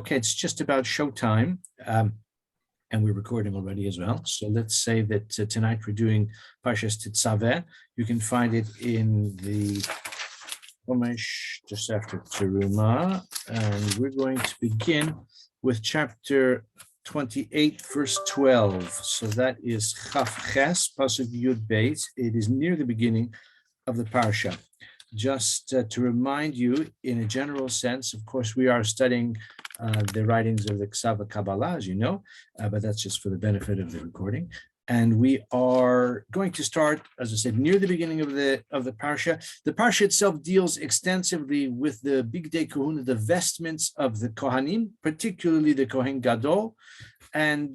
Okay, it's just about showtime, and we're recording already as well. So let's say that tonight we're doing Parasha Tetzaveh. You can find it in the Chumash just after Teruma, and we're going to begin with chapter 28, verse 12. So that is Chaf Ches, Pasuk Yud Beis. It is near the beginning of the Parasha. Just to remind you, in a general sense, of course, we are studying the writings of the ve-ha-Kabbalah, as you know, but that's just for the benefit of the recording. And we are going to start, as I said, near the beginning of the Parasha. The Parasha itself deals extensively with the Bigdei Kahuna, the vestments of the Kohanim, particularly the Kohen Gadol. And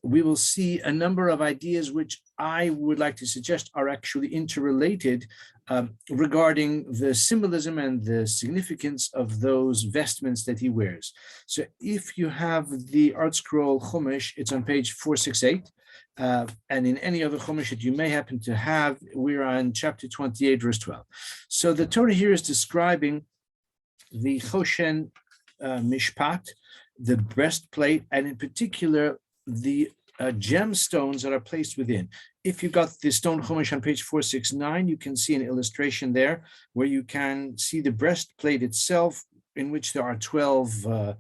we will see a number of ideas which I would like to suggest are actually interrelated regarding the symbolism and the significance of those vestments that he wears. So if you have the Art Scroll Chumash, it's on page 468. And in any other Chumash that you may happen to have, we're on chapter 28, verse 12. So the Torah here is describing the Choshen Mishpat, the breastplate, and in particular, the gemstones that are placed within. If you got the stone Chumash on page 469, you can see an illustration there where you can see the breastplate itself, in which there are 12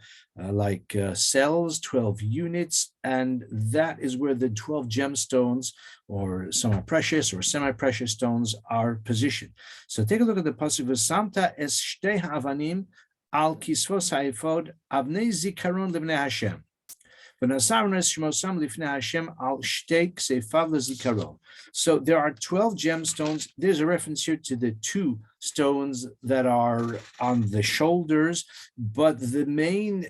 cells, 12 units, and that is where the 12 gemstones, or some are precious or semi-precious stones, are positioned. So take a look at the pasuk, V'samta es shtei ha'avanim al kisvos ha'efod avnei zikaron lebnei Hashem. So there are 12 gemstones. There's a reference here to the 2 stones that are on the shoulders, but the main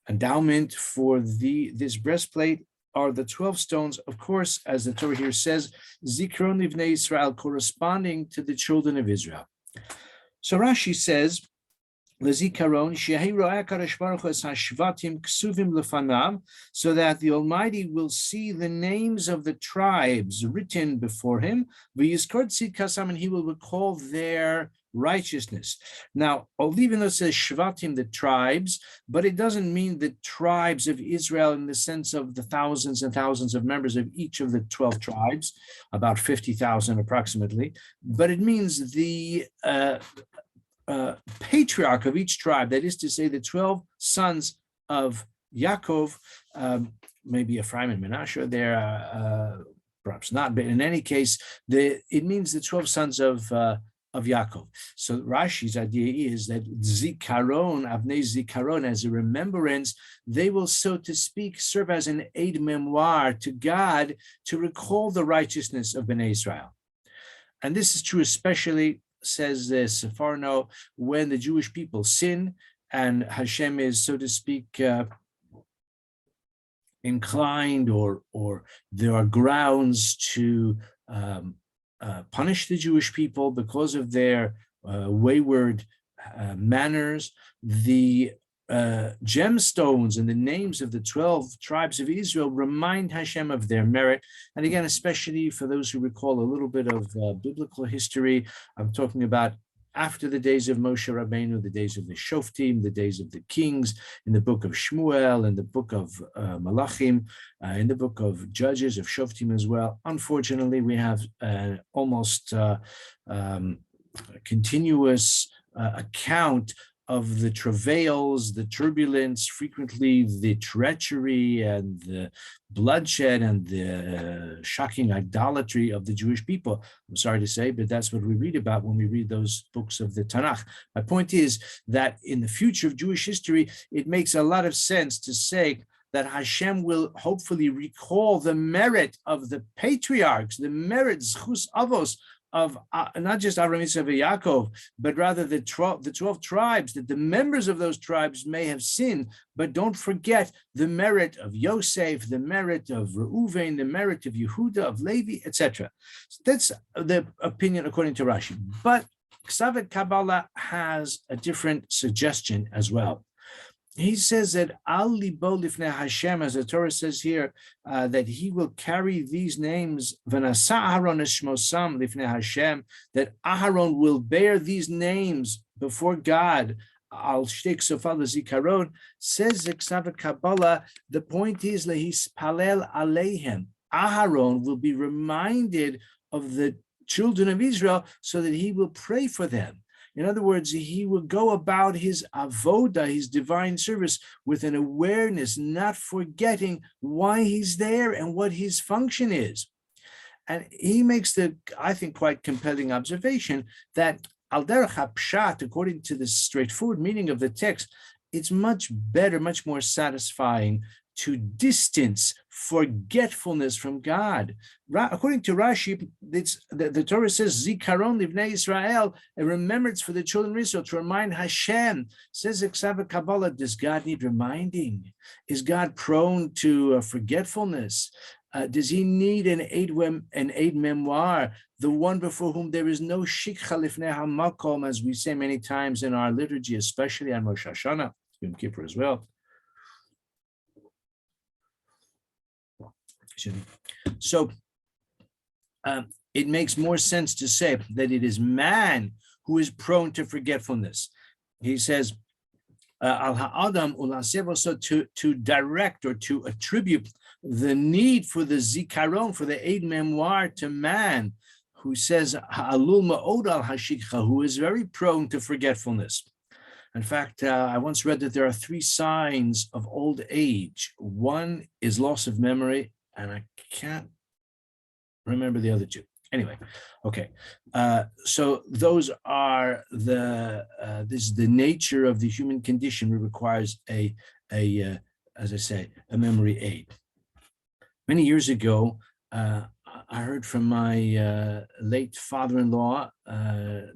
endowment for this breastplate are the 12 stones, of course, as the Torah here says, Zikron Livnei Israel, corresponding to the children of Israel. So Rashi says, so that the Almighty will see the names of the tribes written before him, and he will recall their righteousness. Now, even though it says Shvatim, the tribes, but it doesn't mean the tribes of Israel in the sense of the thousands and thousands of members of each of the 12 tribes, about 50,000 approximately, but it means the patriarch of each tribe, that is to say the 12 sons of Yaakov, maybe Ephraim and Manasseh there, perhaps not, but in any case, it means the 12 sons of Yaakov. So Rashi's idea is that Zikaron, Avnei Zikaron, as a remembrance, they will, so to speak, serve as an Aide Memoire to God to recall the righteousness of Bnei Israel. And this is true especially, says Sepharno, when the Jewish people sin and Hashem is, so to speak, inclined or there are grounds to punish the Jewish people because of their wayward manners, the gemstones and the names of the 12 tribes of Israel remind Hashem of their merit. And again, especially for those who recall a little bit of biblical history, I'm talking about after the days of Moshe Rabbeinu, the days of the Shoftim, the days of the kings, in the book of Shmuel, in the book of Malachim, in the book of Judges, of Shoftim as well. Unfortunately, we have almost continuous account of the travails, the turbulence, frequently the treachery and the bloodshed and the shocking idolatry of the Jewish people. I'm sorry to say, but that's what we read about when we read those books of the Tanakh. My point is that in the future of Jewish history, it makes a lot of sense to say that Hashem will hopefully recall the merit of the patriarchs, the merit, Zchus Avos, of not just Avram, Yitzchak, and Yaakov, but rather the 12 tribes, that the members of those tribes may have sinned, but don't forget the merit of Yosef, the merit of Reuven, the merit of Yehuda, of Levi, etc. So that's the opinion according to Rashi. But ve-ha-Kabbalah has a different suggestion as well. He says that Al Libo Lifnei Hashem, as the Torah says here, that he will carry these names, V'nasa Aharon es Shmosam Lifnei Hashem, that Aharon will bear these names before God. Al Shtei Ksofah Zikaron, says the ha-Kabbalah, the point is lehispalel aleihem. Aharon will be reminded of the children of Israel so that he will pray for them. In other words, he will go about his avoda, his divine service, with an awareness, not forgetting why he's there and what his function is. And he makes the, I think, quite compelling observation that al derech hapshat, according to the straightforward meaning of the text, it's much better, much more satisfying to distance forgetfulness from God. According to Rashi, the Torah says, Zikaron livnei Israel, a remembrance for the children of Israel, to remind Hashem. Says the ha-Kabbalah, does God need reminding? Is God prone to forgetfulness? Does he need an Aide Memoire, the one before whom there is no shikha lifnei hamakom, as we say many times in our liturgy, especially on Rosh Hashanah, Yom Kippur as well? So it makes more sense to say that it is man who is prone to forgetfulness. He says, al ha'adam ulasev, so to direct or to attribute the need for the zikaron, for the Aide Memoire to man, who says ha'alul ma'od al hashikha, who is very prone to forgetfulness. In fact, I once read that there are 3 signs of old age. One is loss of memory, and I can't remember the other 2. Anyway, okay. So those are this is the nature of the human condition. It requires as I say, a memory aid. Many years ago, I heard from my late father-in-law,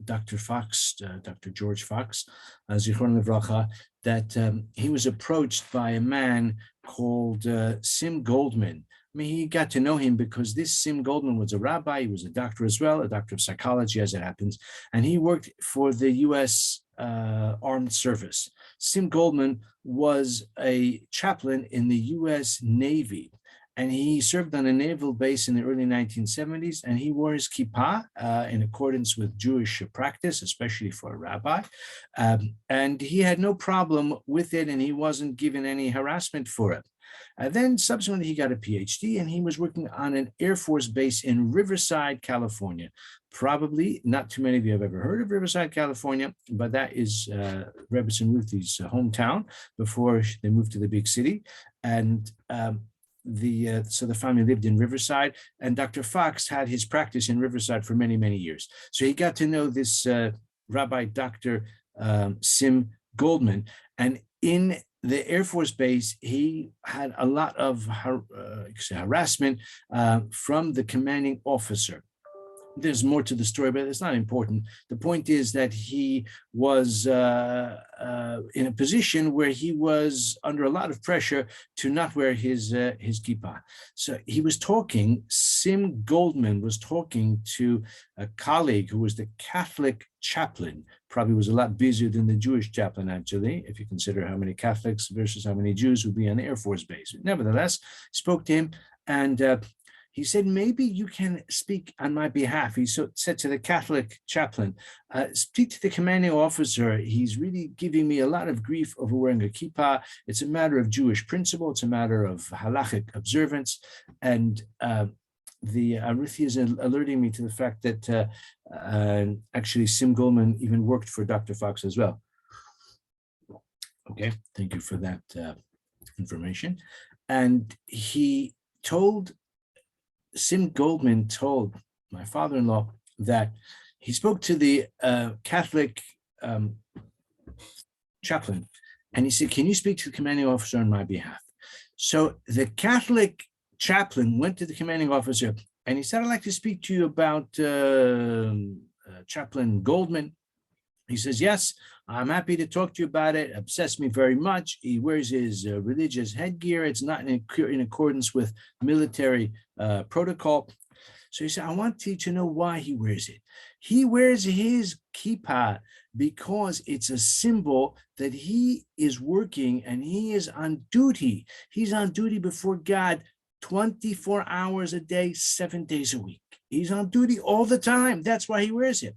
Dr. Fox, Dr. George Fox, Zichron Livracha, that he was approached by a man called Sim Goldman. I mean, he got to know him because this Sim Goldman was a rabbi. He was a doctor as well, a doctor of psychology, as it happens, and he worked for the U.S. Armed Service. Sim Goldman was a chaplain in the U.S. Navy, and he served on a naval base in the early 1970s, and he wore his kippah in accordance with Jewish practice, especially for a rabbi. And he had no problem with it, and he wasn't given any harassment for it. And then subsequently, he got a PhD, and he was working on an Air Force base in Riverside, California. Probably not too many of you have ever heard of Riverside, California, but that is Rebbe and Ruthie's hometown before they moved to the big city. And so the family lived in Riverside, and Dr. Fox had his practice in Riverside for many, many years. So he got to know this Rabbi Dr. Sim Goldman, and in the Air Force Base, he had a lot of harassment from the commanding officer. There's more to the story, but it's not important. The point is that he was in a position where he was under a lot of pressure to not wear his kippah. So he was talking, Sim Goldman was talking to a colleague who was the Catholic chaplain, probably was a lot busier than the Jewish chaplain, actually, if you consider how many Catholics versus how many Jews would be on the Air Force Base. Nevertheless, spoke to him, and he said, maybe you can speak on my behalf. He said to the Catholic chaplain, speak to the commanding officer. He's really giving me a lot of grief over wearing a kippah. It's a matter of Jewish principle. It's a matter of halachic observance. And the Ruthie is alerting me to the fact that actually Sim Goldman even worked for Dr. Fox as well. Okay, thank you for that information. And Sim Goldman told my father-in-law that he spoke to the Catholic chaplain, and he said, can you speak to the commanding officer on my behalf? So the Catholic chaplain went to the commanding officer, and he said, I'd like to speak to you about Chaplain Goldman. He says, yes, I'm happy to talk to you about it. Obsessed me very much. He wears his religious headgear. It's not in accordance with military protocol. So he said, I want you to know why he wears it. He wears his kippah because it's a symbol that he is working and he is on duty. He's on duty before God 24 hours a day, 7 days a week. He's on duty all the time. That's why he wears it.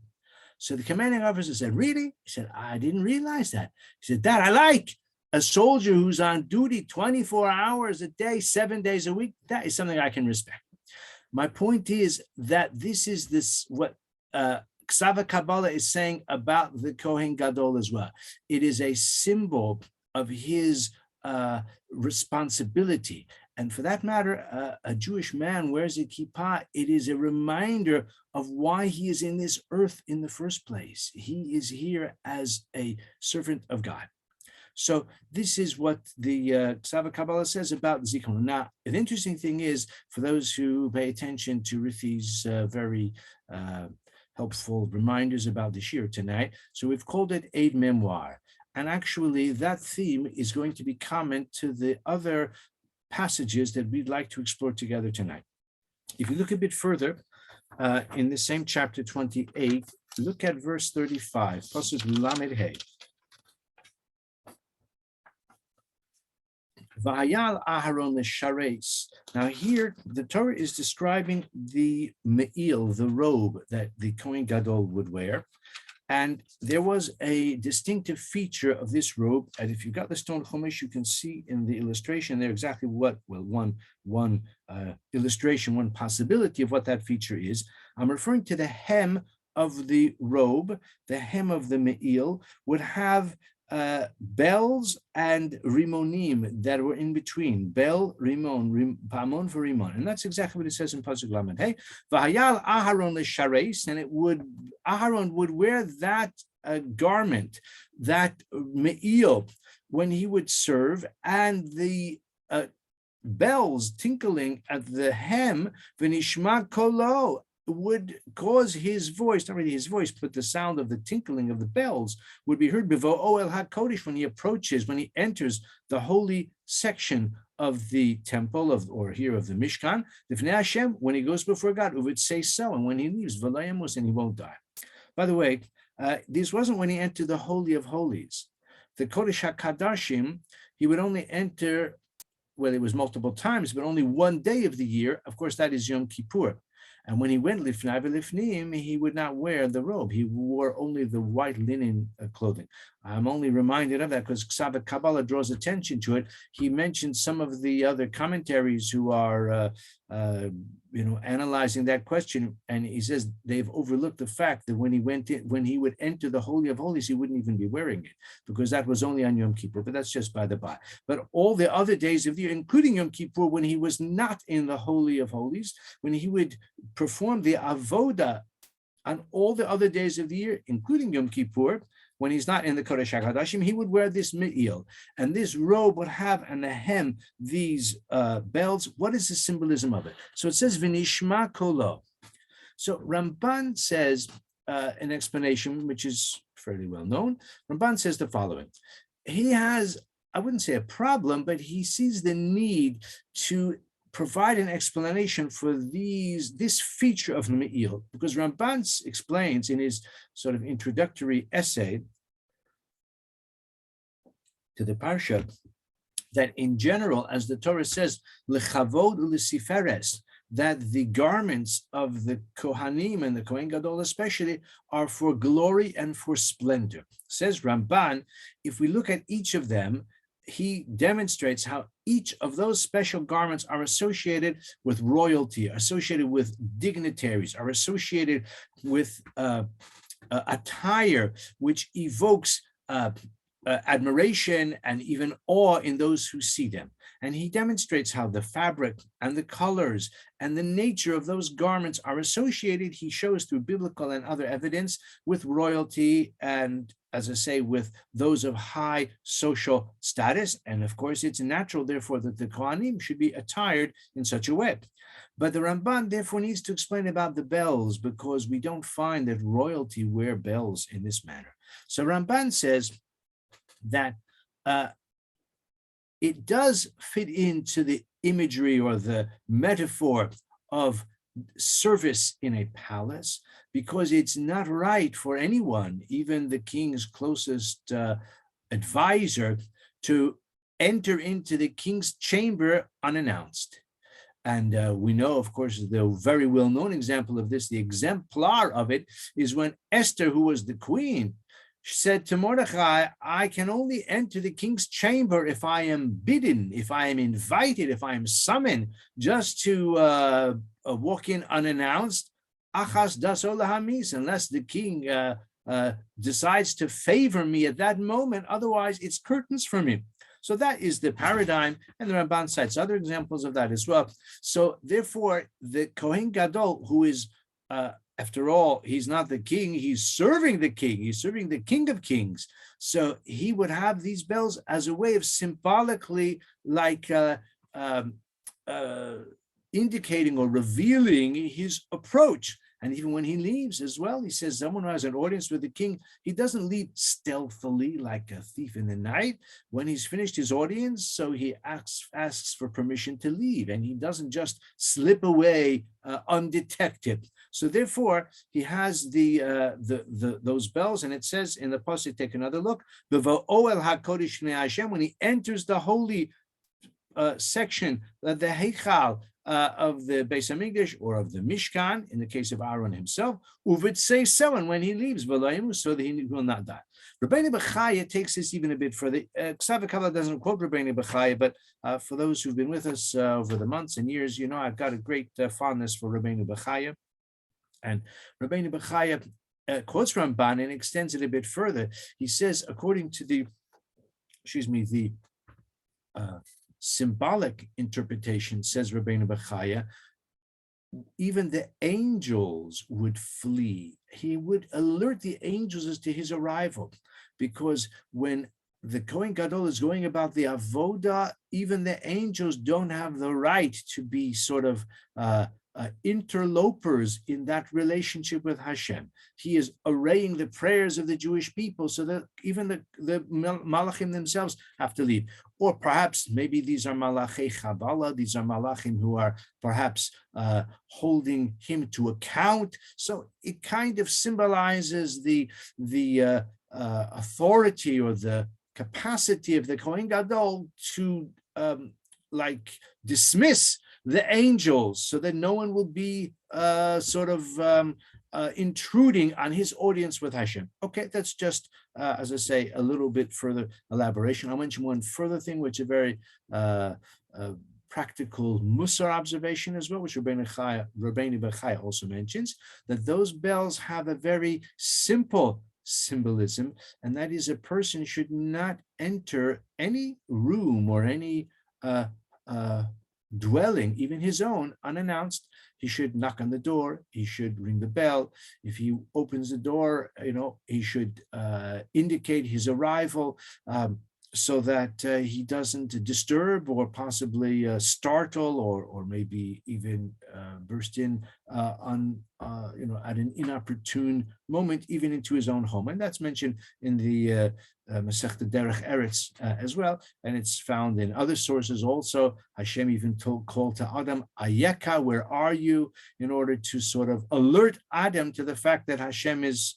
So the commanding officer said, really? He said, I didn't realize that. He said, that I like. A soldier who's on duty 24 hours a day, 7 days a week, that is something I can respect. My point is that this is what ha-Kabbalah is saying about the Kohen Gadol as well. It is a symbol of his responsibility. And for that matter, a Jewish man wears a kippah. It is a reminder of why he is in this earth in the first place. He is here as a servant of God. So this is what the ha-Kabbalah says about Zikaron. Now, an interesting thing is, for those who pay attention to Rithi's very helpful reminders about the Shir tonight, so we've called it Aide Memoire. And actually, that theme is going to be common to the other passages that we'd like to explore together tonight. If you look a bit further, in the same chapter 28, look at verse 35, Pasuk Lamed Hey. Vayal Aharon Leshares. Now here, the Torah is describing the me'il, the robe that the Kohen Gadol would wear. And there was a distinctive feature of this robe. And if you've got the stone chumash, you can see in the illustration there exactly what, well, one illustration, one possibility of what that feature is. I'm referring to the hem of the robe. The hem of the me'il would have bells and rimonim that were in between. Bell, rimon, pamon for rimon. And that's exactly what it says in Pasuk Lamed. Hey, v'hayal Aharon leshares, and Aharon would wear that garment, that me'il, when he would serve, and the bells tinkling at the hem, v'nishma kolo, would cause his voice, not really his voice, but the sound of the tinkling of the bells would be heard bevo el ha-Kodesh, when he approaches, when he enters the holy section of the temple or here of the Mishkan, Lifnei Hashem, when he goes before God, who would say so, and when he leaves, v'layamos, and he won't die. By the way, this wasn't when he entered the Holy of Holies. The Kodesh HaKadashim, he would only enter, well, it was multiple times, but only one day of the year. Of course, that is Yom Kippur. And when he went lifnai v'lifnim, he would not wear the robe. He wore only the white linen clothing. I'm only reminded of that because ha-Kabbalah draws attention to it. He mentioned some of the other commentaries who are, analyzing that question, and he says they've overlooked the fact that when he would enter the Holy of Holies, he wouldn't even be wearing it because that was only on Yom Kippur. But that's just by the by. But all the other days of the year, including Yom Kippur, when he was not in the Holy of Holies, when he would perform the avoda on all the other days of the year, including Yom Kippur, when he's not in the Kodesh HaKadashim, he would wear this me'il, and this robe would have on the hem these bells. What is the symbolism of it? So it says v'nishma kolo. So Ramban says an explanation which is fairly well known. Ramban says the following: he has, I wouldn't say a problem, but he sees the need to provide an explanation for this feature of the me'il, because Ramban explains in his sort of introductory essay to the Parasha that in general, as the Torah says, lechavod u'lesiferes, that the garments of the Kohanim and the Kohen Gadol especially are for glory and for splendor. Says Ramban, if we look at each of them, he demonstrates how each of those special garments are associated with royalty, associated with dignitaries, are associated with attire which evokes admiration and even awe in those who see them. And he demonstrates how the fabric and the colors and the nature of those garments are associated, he shows through biblical and other evidence, with royalty and, as I say, with those of high social status. And of course, it's natural, therefore, that the Kohanim should be attired in such a way. But the Ramban, therefore, needs to explain about the bells, because we don't find that royalty wear bells in this manner. So Ramban says that it does fit into the imagery or the metaphor of service in a palace, because it's not right for anyone, even the king's closest advisor, to enter into the king's chamber unannounced. And we know, of course, the very well-known example of this, the exemplar of it, is when Esther, who was the queen, said to Mordechai, I can only enter the king's chamber if I am bidden, if I am invited, if I am summoned, just to walk in unannounced, achas daso lahamis, unless the king decides to favor me at that moment. Otherwise, it's curtains for me. So that is the paradigm, and the Ramban cites other examples of that as well. So therefore, the Kohen Gadol, who is, after all, he's not the king, he's serving the king, he's serving the King of Kings. So he would have these bells as a way of symbolically like indicating or revealing his approach. And even when he leaves as well, he says someone who has an audience with the king, he doesn't leave stealthily like a thief in the night. When he's finished his audience, so he asks for permission to leave, and he doesn't just slip away undetected. So therefore, he has those bells, and it says in the pasuk, take another look, when he enters the holy section, the heichal, of the Beis Hamikdash or of the Mishkan, in the case of Aaron himself, Uvid say so, and when he leaves, so that he will not die. Rabbeinu Bechaya takes this even a bit further. ve-ha-Kabbalah doesn't quote Rabbeinu Bechaya, but for those who've been with us over the months and years, you know I've got a great fondness for Rabbeinu Bechaya. And Rabbeinu Bechaya quotes Ramban and extends it a bit further. He says, according to the symbolic interpretation, says Rabbeinu Bechaya, even the angels would flee. He would alert the angels as to his arrival, because when the Kohen Gadol is going about the avodah, even the angels don't have the right to be sort of interlopers in that relationship with Hashem. He is arraying the prayers of the Jewish people, so that even the malachim themselves have to leave. Or perhaps maybe these are malachei Kabbalah, these are malachim who are perhaps holding him to account. So it kind of symbolizes the authority or the capacity of the Kohen Gadol to dismiss the angels, so that no one will be intruding on his audience with Hashem. Okay, that's just, as I say, a little bit further elaboration. I'll mention one further thing, which is a very practical Musar observation as well, which Rabbeinu Bechaya also mentions, that those bells have a very simple symbolism, and that is a person should not enter any room or any dwelling, even his own, unannounced. He should knock on the door, he should ring the bell. If he opens the door, he should indicate his arrival, so that he doesn't disturb or possibly startle or maybe even burst in at an inopportune moment, even into his own home. And that's mentioned in the Masechta Derech Eretz as well, and it's found in other sources also. Hashem even called to Adam, Ayeka, where are you? In order to sort of alert Adam to the fact that Hashem is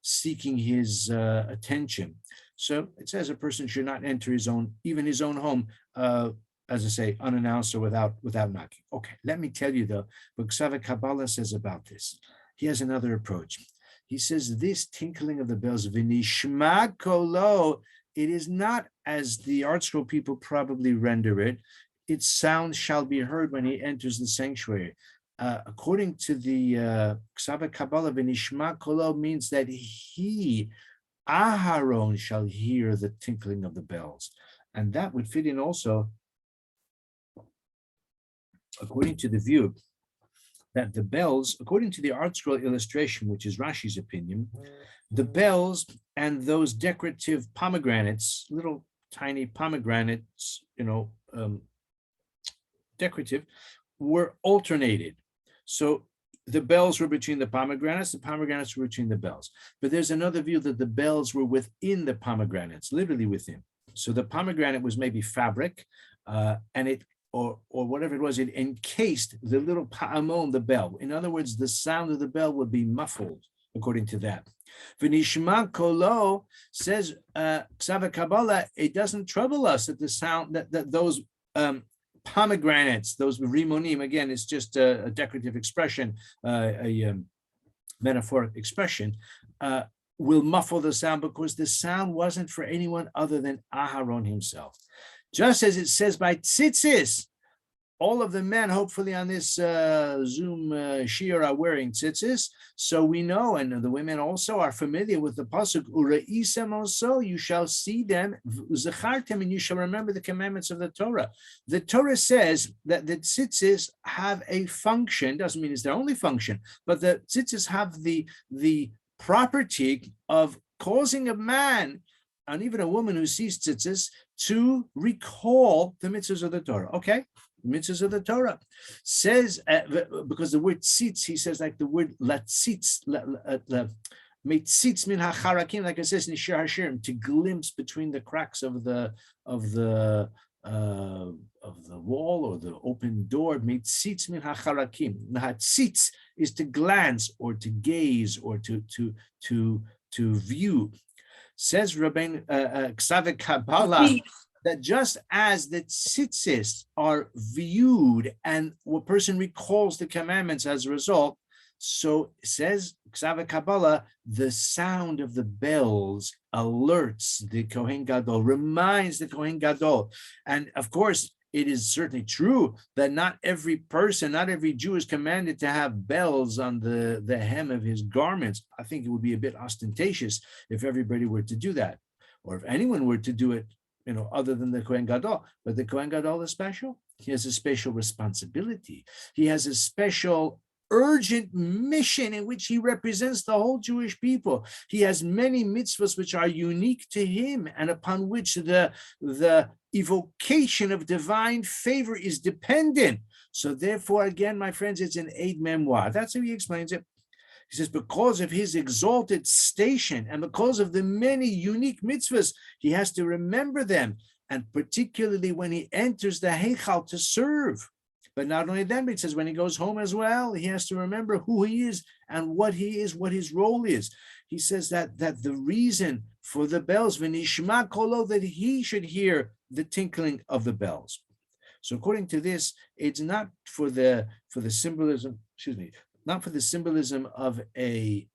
seeking his attention. So it says a person should not enter even his own home, as I say, unannounced or without knocking. Okay, let me tell you though, what Kabbalah says about this. He has another approach. He says this tinkling of the bells, v'nishma kolo, it is not as the Art Scroll people probably render it. Its sound shall be heard when he enters the sanctuary. According to the Kabbalah, v'nishma kolo means that he, Aharon, shall hear the tinkling of the bells. And that would fit in also, according to the view that the bells, according to the Art Scroll illustration, which is Rashi's opinion, the bells and those decorative pomegranates, little tiny pomegranates, decorative, were alternated. So the bells were between the pomegranates were between the bells. But there's another view that the bells were within the pomegranates, literally within. So the pomegranate was maybe fabric, and it, or whatever it was, it encased the little pa'amon, the bell. In other words, the sound of the bell would be muffled, according to that. V'nishma kolo, says ve-ha-Kabbalah, it doesn't trouble us that the sound, that those pomegranates, those rimonim, again, it's just a decorative expression, a metaphoric expression, will muffle the sound because the sound wasn't for anyone other than Aharon himself. Just as it says by tzitzis, all of the men, hopefully on this Zoom shiur, are wearing tzitzis. So we know, and the women also are familiar with the pasuk, Ureisem also, you shall see them, Zachartem, and you shall remember the commandments of the Torah. The Torah says that the tzitzis have a function, doesn't mean it's their only function, but the tzitzis have the property of causing a man, and even a woman who sees tzitzis, to recall the mitzvahs of the Torah. Okay? Mitzvahs of the Torah says, because the word tzitz, he says, like the word latzitz, metzitz min ha-charakim, like it says in Shir Hashirim, to glimpse between the cracks of the wall or the open door. Metzitz min ha-charakim. Tzitz is to glance or to gaze or to view. Says Rabbein ve-ha-Kabbalah, that just as the tzitzis are viewed and a person recalls the commandments as a result, so says ve-ha-Kabbalah, the sound of the bells alerts the Kohen Gadol, reminds the Kohen Gadol. And of course, it is certainly true that not every person, not every Jew is commanded to have bells on the hem of his garments. I think it would be a bit ostentatious if everybody were to do that, or if anyone were to do it, other than the Kohen Gadol. But the Kohen Gadol is special. He has a special responsibility. He has a special urgent mission in which he represents the whole Jewish people. He has many mitzvahs which are unique to him and upon which the evocation of divine favor is dependent. So therefore, again, my friends, it's an Aide Memoire. That's how he explains it. He says, because of his exalted station and because of the many unique mitzvahs, he has to remember them, and particularly when he enters the Heichal to serve. But not only that, but it says when he goes home as well, he has to remember who he is and what he is, what his role is. He says that the reason for the bells, v'nishma kolo, that he should hear the tinkling of the bells. So according to this, it's not for the symbolism, not for the symbolism of a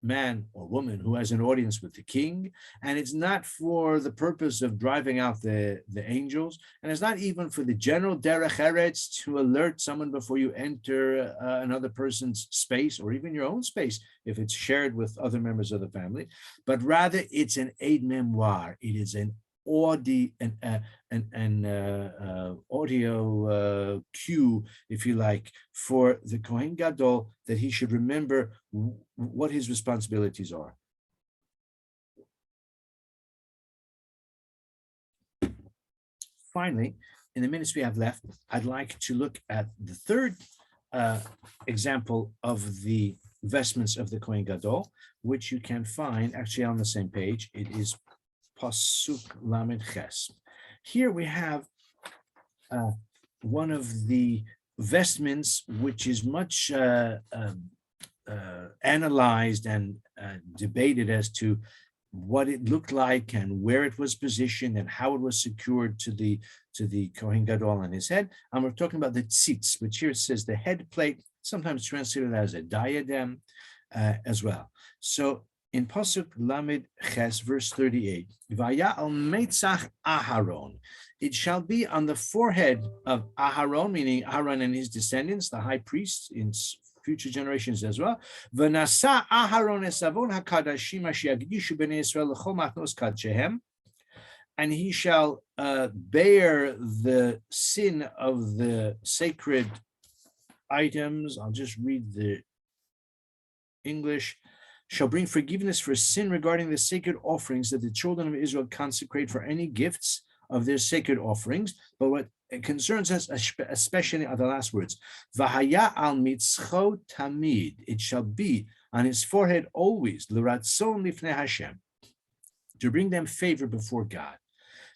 man or woman who has an audience with the king, and it's not for the purpose of driving out the angels, and it's not even for the general derech eretz to alert someone before you enter another person's space, or even your own space if it's shared with other members of the family, but rather it's an aide memoire. It is an audio cue, if you like, for the Kohen Gadol, that he should remember what his responsibilities are. Finally, in the minutes we have left, I'd like to look at the third example of the vestments of the Kohen Gadol, which you can find actually on the same page. It is Pasuk Lamed Ches. Here we have one of the vestments which is much analyzed and debated as to what it looked like and where it was positioned and how it was secured to the Kohen Gadol on his head. And we're talking about the tzitz, which here it says the head plate, sometimes translated as a diadem as well. So in Pasuk Lamed Ches, verse 38, Vaya al Meitzach Aharon, it shall be on the forehead of Aharon, meaning Aaron and his descendants, the high priests in future generations as well. V'nasa Aharon esavon hakadashim asher yagdishu bnei Yisrael l'chol matnos kadshehem, and he shall bear the sin of the sacred items. I'll just read the English. Shall bring forgiveness for sin regarding the sacred offerings that the children of Israel consecrate for any gifts of their sacred offerings. But what concerns us, especially are the last words, V'haya al mitzcho tamid, it shall be on his forehead always, l'ratzon lifnei Hashem, to bring them favor before God.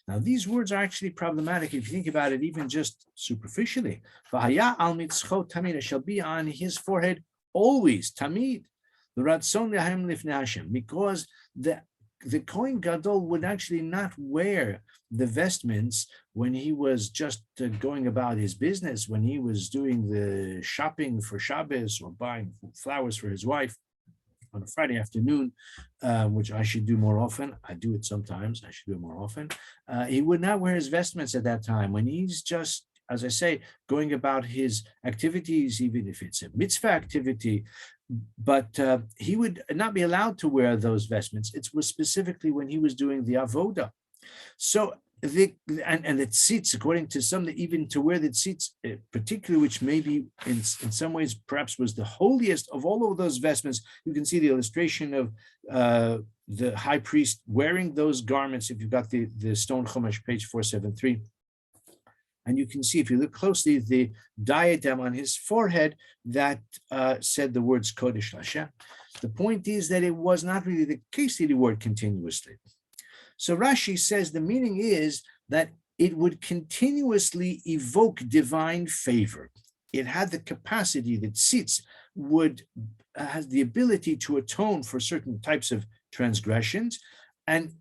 Now, these words are actually problematic if you think about it, even just superficially. V'haya al mitzcho tamid, it shall be on his forehead always, tamid. Because the the Kohen Gadol would actually not wear the vestments when he was just going about his business, when he was doing the shopping for Shabbos or buying flowers for his wife on a Friday afternoon, which I should do more often. I do it sometimes. I should do it more often. He would not wear his vestments at that time when he's just, as I say, going about his activities, even if it's a mitzvah activity. But he would not be allowed to wear those vestments. It was specifically when he was doing the avoda. So the tzitz, according to some, even to wear the tzitz, particularly, which maybe in some ways perhaps was the holiest of all of those vestments. You can see the illustration of the high priest wearing those garments. If you've got the stone chumash, page 473. And you can see, if you look closely, the diadem on his forehead that said the words Kodesh Hashem. The point is that it was not really the case that he wore it continuously. So Rashi says the meaning is that it would continuously evoke divine favor. It had the capacity that tzitz has the ability to atone for certain types of transgressions. And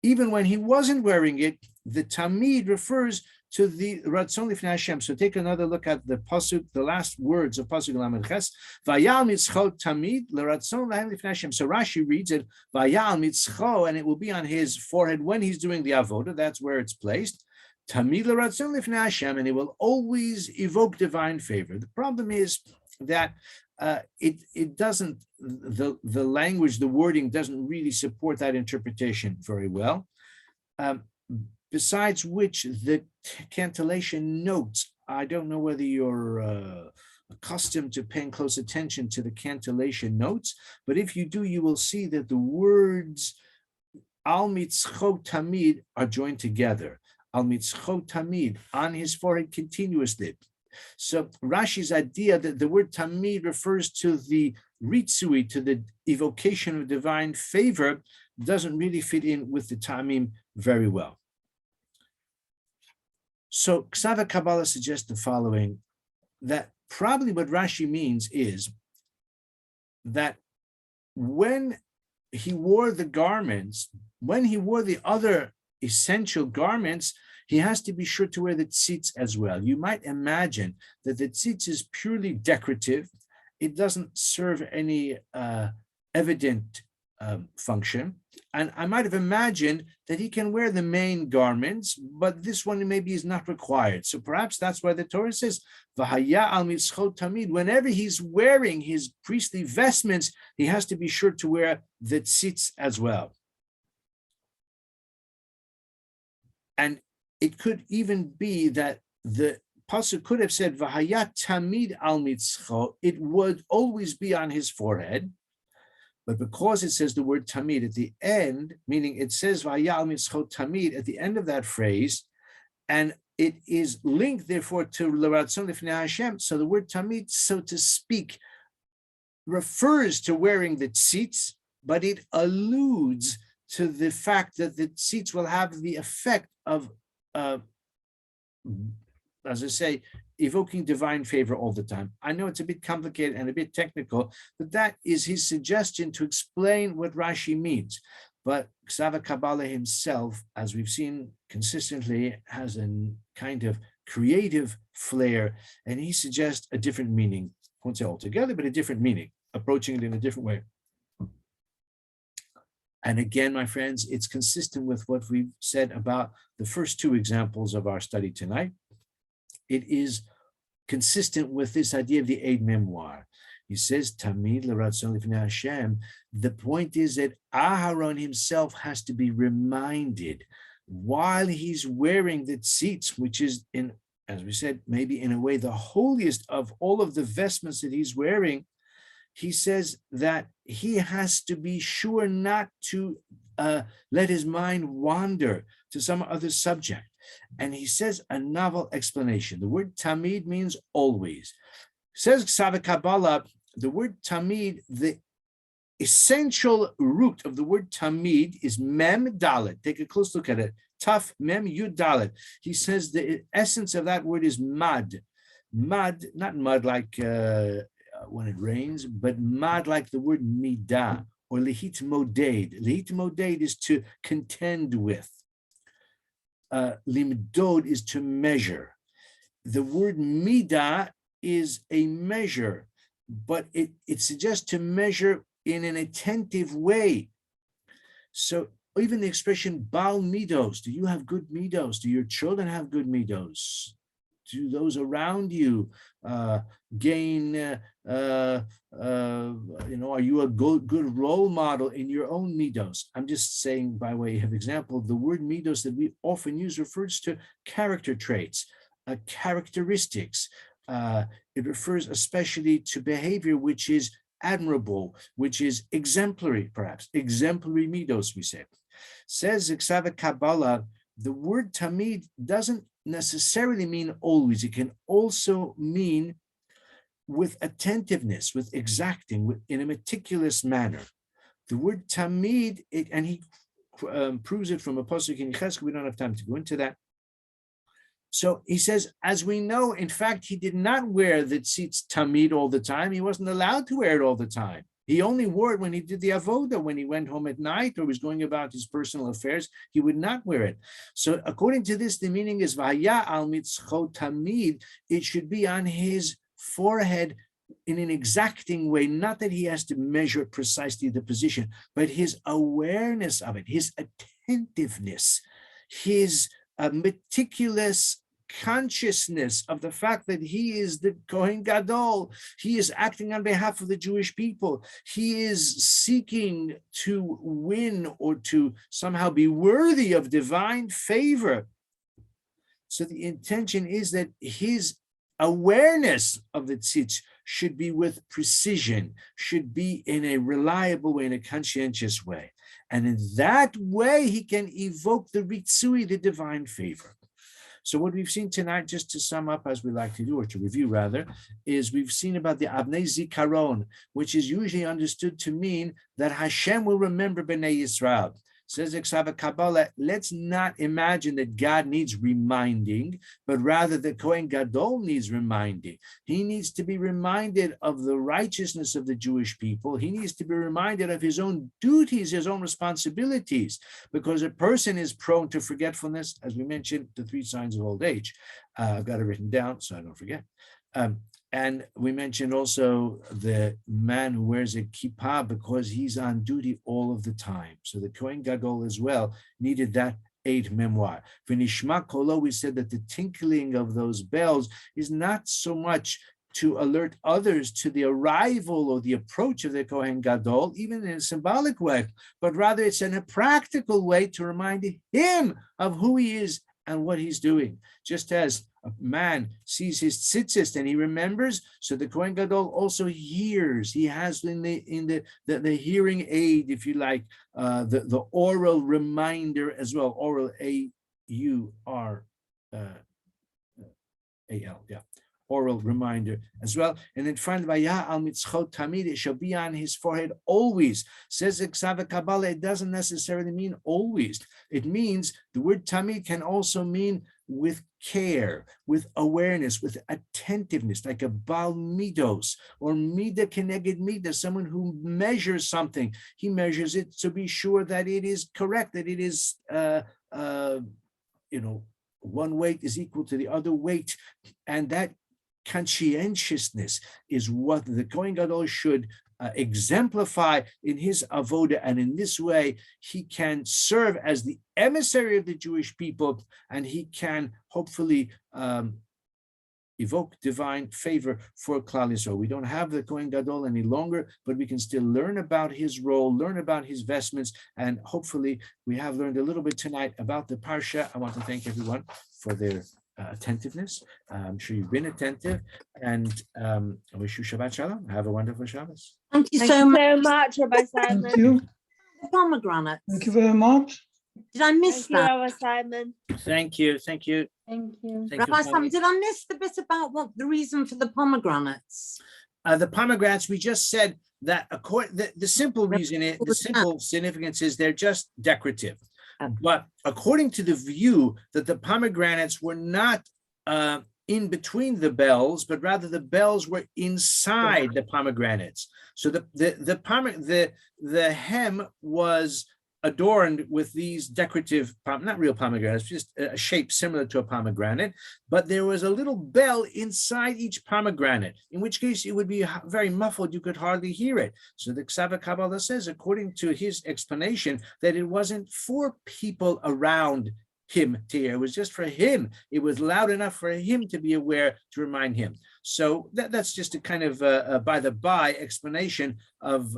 even when he wasn't wearing it, the tamid refers to the Ratzon Lifnei Hashem. So take another look at the pasuk, the last words of pasuk Lamed Ches. Vayal mitzcho tamid l'Ratzon Lifnei Hashem. So Rashi reads it Vayal mitzcho, and it will be on his forehead when he's doing the avoda. That's where it's placed. Tamid l'Ratzon Lifnei Hashem, and it will always evoke divine favor. The problem is that it doesn't. The language, the wording doesn't really support that interpretation very well. Besides which, the cantillation notes, I don't know whether you're accustomed to paying close attention to the cantillation notes, but if you do, you will see that the words al mitzcho tamid are joined together. Al mitzcho tamid, on his forehead continuously. So Rashi's idea that the word tamid refers to the ritzui, to the evocation of divine favor, doesn't really fit in with the tamim very well. So ha-Kabbalah suggests the following, that probably what Rashi means is that when he wore the garments, when he wore the other essential garments, he has to be sure to wear the tzitz as well. You might imagine that the tzitz is purely decorative. It doesn't serve any evident function. And I might have imagined that he can wear the main garments, but this one maybe is not required. So perhaps that's why the Torah says, V'haya al mitzcho tamid, whenever he's wearing his priestly vestments, he has to be sure to wear the tzitz as well. And it could even be that the pasuk could have said, V'haya tamid al mitzcho, it would always be on his forehead. But because it says the word tamid at the end, meaning it says Vayal mitzcho tamid at the end of that phrase, and it is linked therefore to l'Ratzon Lifnei Hashem. So the word tamid, so to speak, refers to wearing the tzitz, but it alludes to the fact that the tzitz will have the effect of, as I say, evoking divine favor all the time. I know it's a bit complicated and a bit technical, but that is his suggestion to explain what Rashi means. But ha-Kabbalah himself, as we've seen consistently, has a kind of creative flair, and he suggests a different meaning. I won't say altogether, but a different meaning, approaching it in a different way. And again, my friends, it's consistent with what we've said about the first two examples of our study tonight. It is consistent with this idea of the Aide Memoire. He says, Tamid l'Ratzon Lifnei Hashem. The point is that Aharon himself has to be reminded while he's wearing the tzitz, which is, in, as we said, maybe in a way the holiest of all of the vestments that he's wearing. He says that he has to be sure not to let his mind wander to some other subject. And he says a novel explanation. The word tamid means always. Says ha-Kabbalah, the word tamid, the essential root of the word tamid is mem dalet. Take a close look at it. Taf mem yud dalet. He says the essence of that word is mad. Mad, not mud like when it rains, but mad like the word midah, or lehit moded. Lehit moded is to contend with. Limdod is to measure. The word midah is a measure, but it suggests to measure in an attentive way. So even the expression Baal midos, do you have good midos? Do your children have good midos? Do those around you gain, are you a good role model in your own midos? I'm just saying by way of example, the word midos that we often use refers to character traits, characteristics. It refers especially to behavior which is admirable, which is exemplary, perhaps. Exemplary midos, we say. Says ha-Kabbalah, the word tamid doesn't necessarily mean always. It can also mean with attentiveness, with exacting, in a meticulous manner. The word tamid, and he proves it from a pasuk in Yechezkel. We don't have time to go into that. So he says, as we know, in fact, he did not wear the tzitz tamid all the time. He wasn't allowed to wear it all the time. He only wore it when he did the avoda, when he went home at night or was going about his personal affairs. He would not wear it. So according to this, the meaning is vaya al mitzcho tamid. It should be on his forehead in an exacting way, not that he has to measure precisely the position, but his awareness of it, his attentiveness, his meticulous consciousness of the fact that he is the Kohen Gadol. He is acting on behalf of the Jewish people. He is seeking to win or to somehow be worthy of divine favor. So the intention is that his awareness of the tzitz should be with precision, should be in a reliable way, in a conscientious way. And in that way, he can evoke the ritzui, the divine favor. So what we've seen tonight, just to sum up as we like to do, or to review rather, is we've seen about the Avnei Zikaron, which is usually understood to mean that Hashem will remember Bnei Yisrael. Says ha-Kabbalah, let's not imagine that God needs reminding, but rather that Kohen Gadol needs reminding. He needs to be reminded of the righteousness of the Jewish people. He needs to be reminded of his own duties, his own responsibilities, because a person is prone to forgetfulness, as we mentioned, the 3 signs of old age. I've got it written down so I don't forget. And we mentioned also the man who wears a kippah because he's on duty all of the time. So the Kohen Gadol as well needed that Aide Memoire. For Nishma Kolo, we said that the tinkling of those bells is not so much to alert others to the arrival or the approach of the Kohen Gadol, even in a symbolic way, but rather it's in a practical way to remind him of who he is and what he's doing. Just as a man sees his tzitzis and he remembers, so the Kohen Gadol also hears. He has in the hearing aid, if you like, the oral reminder as well. Oral, A-U-R-A-L, yeah. Oral reminder as well. And then finally, vaya al mitzchot tamid, it shall be on his forehead always. Says ha-Kabbalah, it doesn't necessarily mean always. It means the word tamid can also mean with care, with awareness, with attentiveness, like a Baal midos or mida keneged mida, someone who measures something. He measures it to be sure that it is correct, that it is, one weight is equal to the other weight, and that conscientiousness is what the Kohen Gadol should exemplify in his avoda, and in this way he can serve as the emissary of the Jewish people, and he can hopefully evoke divine favor for Klal Yisrael. We don't have the Kohen Gadol any longer, but we can still learn about his role, learn about his vestments, and hopefully we have learned a little bit tonight about the Parsha. I want to thank everyone for their attentiveness. I'm sure you've been attentive, and I wish you Shabbat Shalom. Have a wonderful Shabbos. Thank you so much, Rabbi Simon. Thank you. The pomegranates. Thank you very much. Did I miss Thank you, that? Rabbi Simon. Thank you. Thank you. Thank you. Thank you, Rabbi Simon, Polly. did I miss the bit about what the reason for the pomegranates? The pomegranates, we just said that the simple reason, the simple significance is they're just decorative. But according to the view that the pomegranates were not in between the bells, but rather the bells were inside the pomegranates. So the hem was adorned with these decorative, not real pomegranates, just a shape similar to a pomegranate, but there was a little bell inside each pomegranate, in which case it would be very muffled, you could hardly hear it. So the Kabbalah says, according to his explanation, that it wasn't for people around him to hear, it was just for him. It was loud enough for him to be aware, to remind him. So that's just a kind of by the by explanation of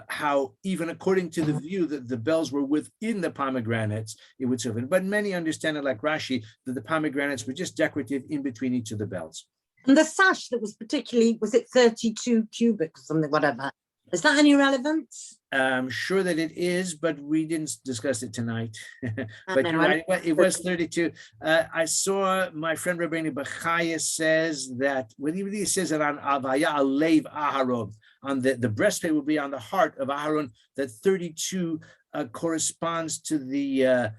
how, even according to the view that the bells were within the pomegranates, it would serve. But many understand it like Rashi, that the pomegranates were just decorative in between each of the bells. And the sash that was particularly, was it 32 cubic or something, whatever? Is that any relevance? I'm sure that it is, but we didn't discuss it tonight. But you're right, it was 32. I saw my friend Rabbeinu Bachaya says that, when he says it on Avaya Alev Aharon, on the breastplate will be on the heart of Aharon, that 32 corresponds to the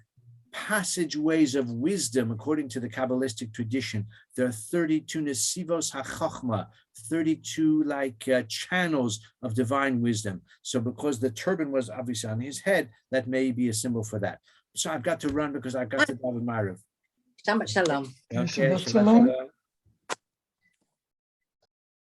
passageways of wisdom according to the Kabbalistic tradition. There are 32 nesivos ha-chochma, 32 like channels of divine wisdom. So because the turban was obviously on his head, that may be a symbol for that. So I've got to run because I've got to daven Ma'ariv. Shabbat shalom. Okay, Shabbat shalom. Shabbat shalom.